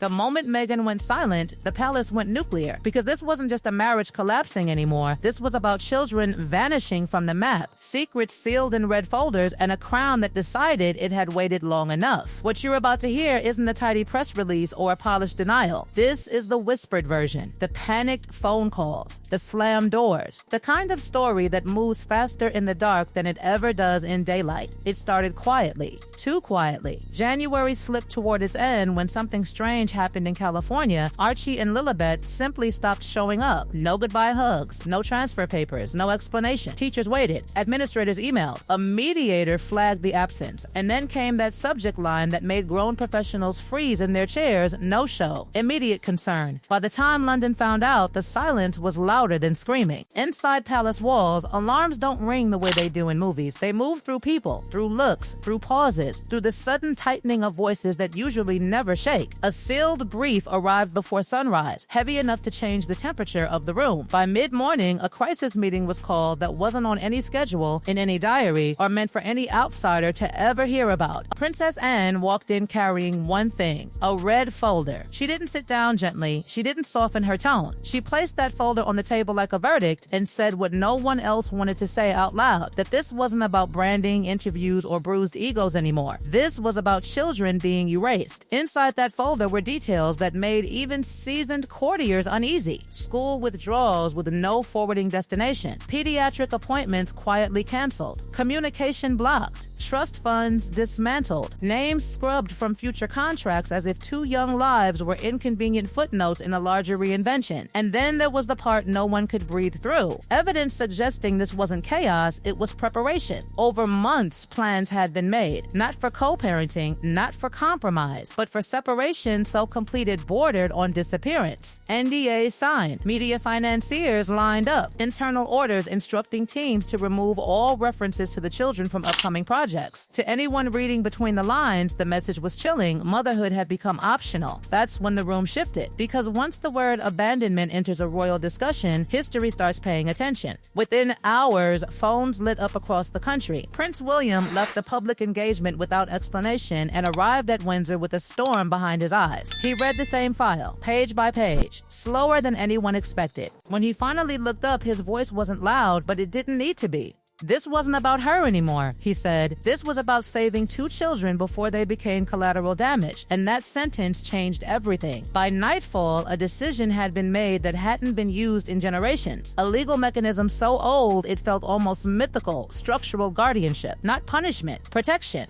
The moment Meghan went silent, the palace went nuclear, because this wasn't just a marriage collapsing anymore. This was about children vanishing from the map, secrets sealed in red folders, and a crown that decided it had waited long enough. What you're about to hear isn't a tidy press release or a polished denial. This is the whispered version, the panicked phone calls, the slammed doors, the kind of story that moves faster in the dark than it ever does in daylight. It started quietly, too quietly. January slipped toward its end when something strange happened in California. Archie and Lilibet simply stopped showing up. No goodbye hugs, no transfer papers, no explanation. Teachers waited, administrators emailed. A mediator flagged the absence, and then came that subject line that made grown professionals freeze in their chairs. No show. Immediate concern. By the time London found out, the silence was louder than screaming. Inside palace walls, alarms don't ring the way they do in movies. They move through people, through looks, through pauses, through the sudden tightening of voices that usually never shake. A sealed brief arrived before sunrise, heavy enough to change the temperature of the room. By mid-morning, a crisis meeting was called that wasn't on any schedule, in any diary, or meant for any outsider to ever hear about. Princess Anne walked in carrying one thing, a red folder. She didn't sit down gently. She didn't soften her tone. She placed that folder on the table like a verdict and said what no one else wanted to say out loud, that this wasn't about branding, interviews, or bruised egos anymore. This was about children being erased. Inside that folder were details that made even seasoned courtiers uneasy. School withdrawals with no forwarding destination. Pediatric appointments quietly canceled. Communication blocked. Trust funds dismantled. Names scrubbed from future contracts as if 2 young lives were inconvenient footnotes in a larger reinvention. And then there was the part no one could breathe through. Evidence suggesting this wasn't chaos, it was preparation. Over months, plans had been made. Not for co-parenting, not for compromise, but for separation so completed bordered on disappearance. NDAs signed. Media financiers lined up. Internal orders instructing teams to remove all references to the children from upcoming projects. To anyone reading between the lines, the message was chilling. Motherhood had become optional. That's when the room shifted. Because once the word abandonment enters a royal discussion, history starts paying attention. Within hours, phones lit up across the country. Prince William left the public engagement without explanation and arrived at Windsor with a storm behind his eyes. He read the same file, page by page, slower than anyone expected. When he finally looked up, his voice wasn't loud, but it didn't need to be. This wasn't about her anymore, he said. This was about saving 2 children before they became collateral damage, and that sentence changed everything. By nightfall, a decision had been made that hadn't been used in generations. A legal mechanism so old it felt almost mythical, structural guardianship, not punishment, protection.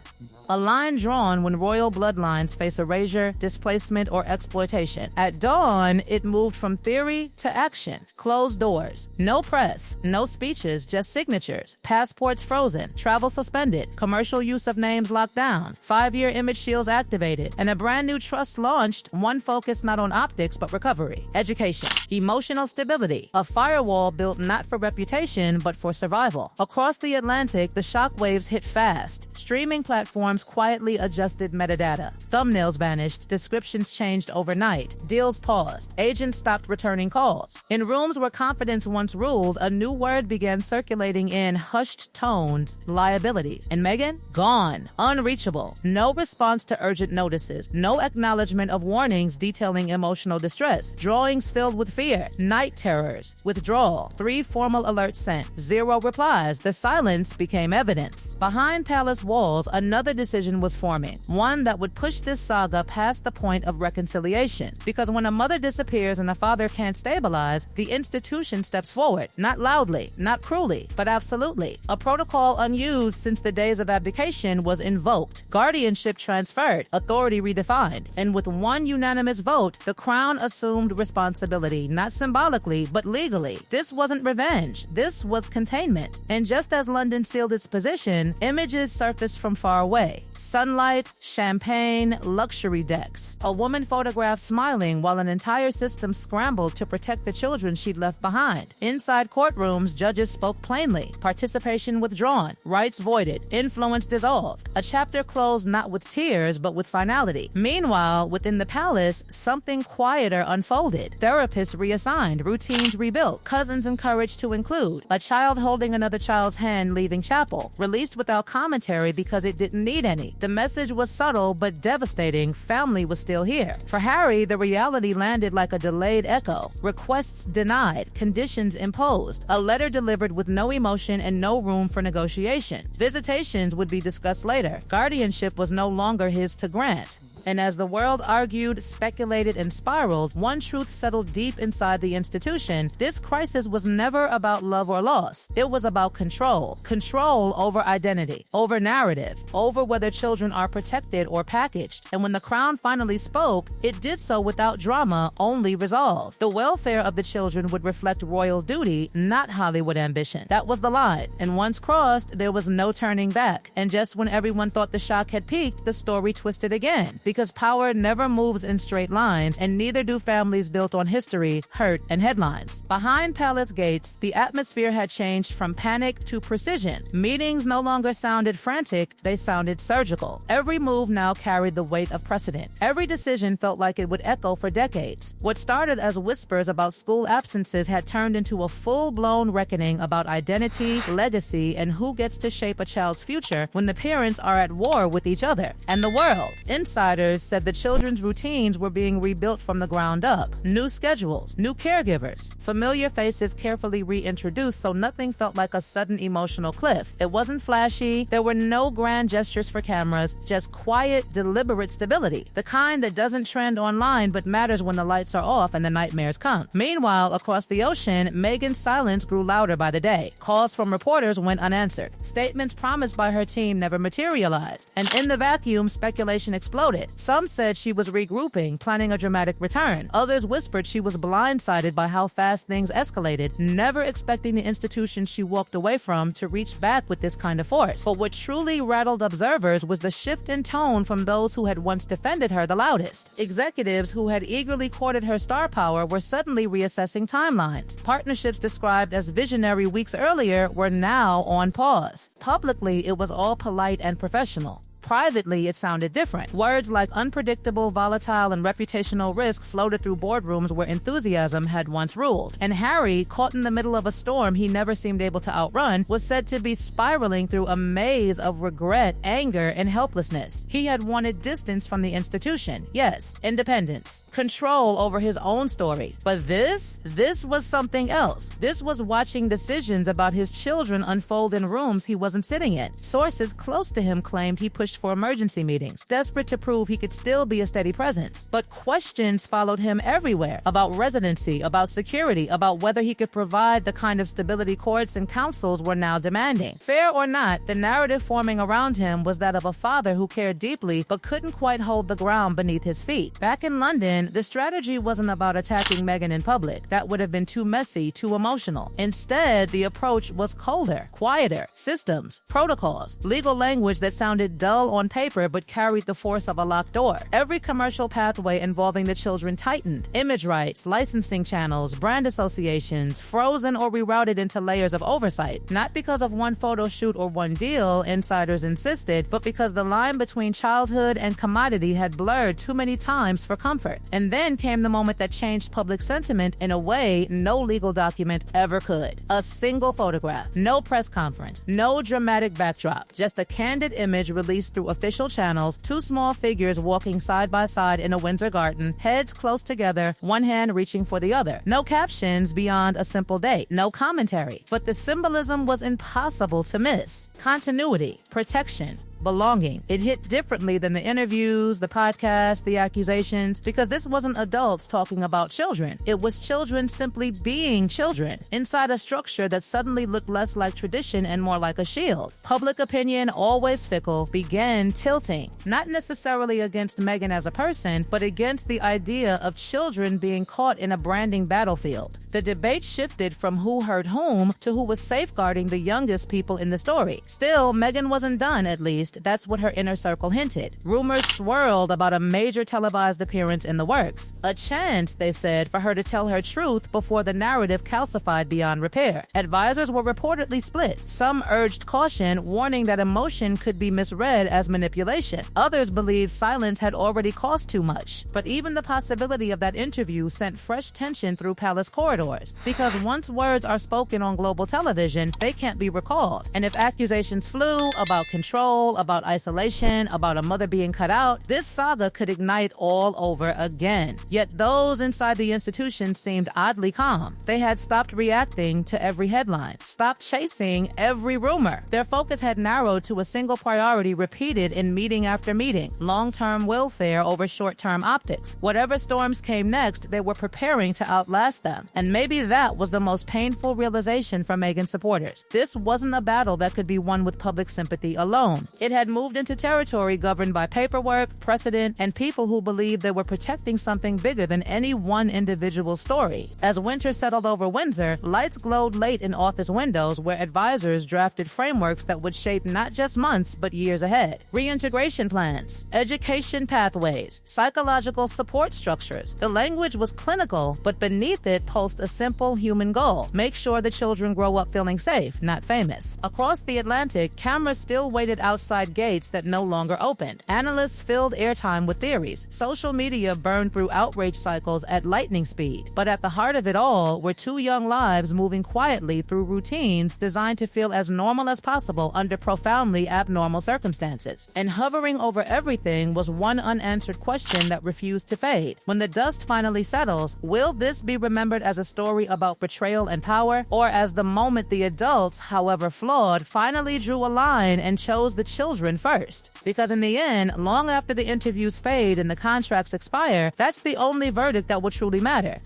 A line drawn when royal bloodlines face erasure, displacement, or exploitation. At dawn, it moved from theory to action. Closed doors. No press, no speeches, just signatures. Passports frozen, travel suspended, commercial use of names locked down, 5-year image shields activated, and a brand new trust launched, one focused not on optics but recovery. Education. Emotional stability. A firewall built not for reputation but for survival. Across the Atlantic, the shockwaves hit fast. Streaming platforms quietly adjusted metadata. Thumbnails vanished, descriptions changed overnight. Deals paused. Agents stopped returning calls. In rooms where confidence once ruled, a new word began circulating in hushed tones: liability. And Meghan? Gone. Unreachable. No response to urgent notices. No acknowledgement of warnings detailing emotional distress. Drawings filled with fear. Night terrors. Withdrawal. 3 formal alerts sent. 0 replies. The silence became evidence. Behind palace walls, another decision was forming. One that would push this saga past the point of reconciliation. Because when a mother disappears and a father can't stabilize, the institution steps forward. Not loudly, not cruelly, but absolutely. A protocol unused since the days of abdication was invoked. Guardianship transferred. Authority redefined. And with one unanimous vote, the crown assumed responsibility, not symbolically, but legally. This wasn't revenge. This was containment. And just as London sealed its position, images surfaced from far away. Sunlight, champagne, luxury decks. A woman photographed smiling while an entire system scrambled to protect the children she'd left behind. Inside courtrooms, judges spoke plainly. participation withdrawn, rights voided, influence dissolved. A chapter closed not with tears, but with finality. Meanwhile, within the palace, something quieter unfolded. Therapists reassigned, routines rebuilt, cousins encouraged to include, a child holding another child's hand leaving chapel, released without commentary because it didn't need any. The message was subtle but devastating. Family was still here. For Harry, the reality landed like a delayed echo. Requests denied, conditions imposed, a letter delivered with no emotion and no room for negotiation. Visitations would be discussed later. Guardianship was no longer his to grant. And as the world argued, speculated, and spiraled, one truth settled deep inside the institution. This crisis was never about love or loss. It was about control. Control over identity, over narrative, over whether children are protected or packaged. And when the crown finally spoke, it did so without drama, only resolve. The welfare of the children would reflect royal duty, not Hollywood ambition. That was the line. And once crossed, there was no turning back. And just when everyone thought the shock had peaked, the story twisted again. Because power never moves in straight lines, and neither do families built on history, hurt, and headlines. Behind palace gates, the atmosphere had changed from panic to precision. Meetings no longer sounded frantic, they sounded surgical. Every move now carried the weight of precedent. Every decision felt like it would echo for decades. What started as whispers about school absences had turned into a full-blown reckoning about identity, legacy, and who gets to shape a child's future when the parents are at war with each other and the world. Insiders said the children's routines were being rebuilt from the ground up. New schedules, new caregivers, familiar faces carefully reintroduced so nothing felt like a sudden emotional cliff. It wasn't flashy, there were no grand gestures for cameras, just quiet, deliberate stability. The kind that doesn't trend online but matters when the lights are off and the nightmares come. Meanwhile, across the ocean, Meghan's silence grew louder by the day. Calls from reporters went unanswered. Statements promised by her team never materialized. And in the vacuum, speculation exploded. Some said she was regrouping, planning a dramatic return. Others whispered she was blindsided by how fast things escalated, never expecting the institution she walked away from to reach back with this kind of force. But what truly rattled observers was the shift in tone from those who had once defended her the loudest. Executives who had eagerly courted her star power were suddenly reassessing timelines. Partnerships described as visionary weeks earlier were now on pause. Publicly, it was all polite and professional. Privately, it sounded different. Words like unpredictable, volatile, and reputational risk floated through boardrooms where enthusiasm had once ruled. And Harry, caught in the middle of a storm he never seemed able to outrun, was said to be spiraling through a maze of regret, anger, and helplessness. He had wanted distance from the institution. Yes, independence, control over his own story. But this was something else. This was watching decisions about his children unfold in rooms he wasn't sitting in. Sources close to him claimed he pushed for emergency meetings, desperate to prove he could still be a steady presence. But questions followed him everywhere about residency, about security, about whether he could provide the kind of stability courts and councils were now demanding. Fair or not, the narrative forming around him was that of a father who cared deeply but couldn't quite hold the ground beneath his feet. Back in London, the strategy wasn't about attacking Meghan in public. That would have been too messy, too emotional. Instead, the approach was colder, quieter, systems, protocols, legal language that sounded dull on paper but carried the force of a locked door. Every commercial pathway involving the children tightened. Image rights, licensing channels, brand associations, frozen or rerouted into layers of oversight. Not because of one photo shoot or one deal, insiders insisted, but because the line between childhood and commodity had blurred too many times for comfort. And then came the moment that changed public sentiment in a way no legal document ever could. A single photograph, no press conference, no dramatic backdrop, just a candid image released through official channels, two small figures walking side by side in a Windsor garden, heads close together, one hand reaching for the other. No captions beyond a simple date, no commentary. But the symbolism was impossible to miss. Continuity, protection, belonging. It hit differently than the interviews, the podcasts, the accusations, because this wasn't adults talking about children. It was children simply being children, inside a structure that suddenly looked less like tradition and more like a shield. Public opinion, always fickle, began tilting, not necessarily against Meghan as a person, but against the idea of children being caught in a branding battlefield. The debate shifted from who hurt whom to who was safeguarding the youngest people in the story. Still, Meghan wasn't done, at least. least, that's what her inner circle hinted. Rumors swirled about a major televised appearance in the works. A chance, they said, for her to tell her truth before the narrative calcified beyond repair. Advisors were reportedly split. Some urged caution, warning that emotion could be misread as manipulation. Others believed silence had already cost too much. But even the possibility of that interview sent fresh tension through palace corridors. Because once words are spoken on global television, they can't be recalled. And if accusations flew about control, about isolation, about a mother being cut out, this saga could ignite all over again. Yet those inside the institution seemed oddly calm. They had stopped reacting to every headline, stopped chasing every rumor. Their focus had narrowed to a single priority repeated in meeting after meeting: long-term welfare over short-term optics. Whatever storms came next, they were preparing to outlast them. And maybe that was the most painful realization for Meghan supporters. This wasn't a battle that could be won with public sympathy alone. It had moved into territory governed by paperwork, precedent, and people who believed they were protecting something bigger than any one individual story. As winter settled over Windsor, lights glowed late in office windows where advisors drafted frameworks that would shape not just months but years ahead. Reintegration plans, education pathways, psychological support structures. The language was clinical, but beneath it pulsed a simple human goal: make sure the children grow up feeling safe, not famous. Across the Atlantic, cameras still waited outside gates that no longer opened. Analysts filled airtime with theories. Social media burned through outrage cycles at lightning speed. But at the heart of it all were two young lives moving quietly through routines designed to feel as normal as possible under profoundly abnormal circumstances. And hovering over everything was one unanswered question that refused to fade. When the dust finally settles, will this be remembered as a story about betrayal and power, or as the moment the adults, however flawed, finally drew a line and chose the children first? Because in the end, long after the interviews fade and the contracts expire, that's the only verdict that will truly matter.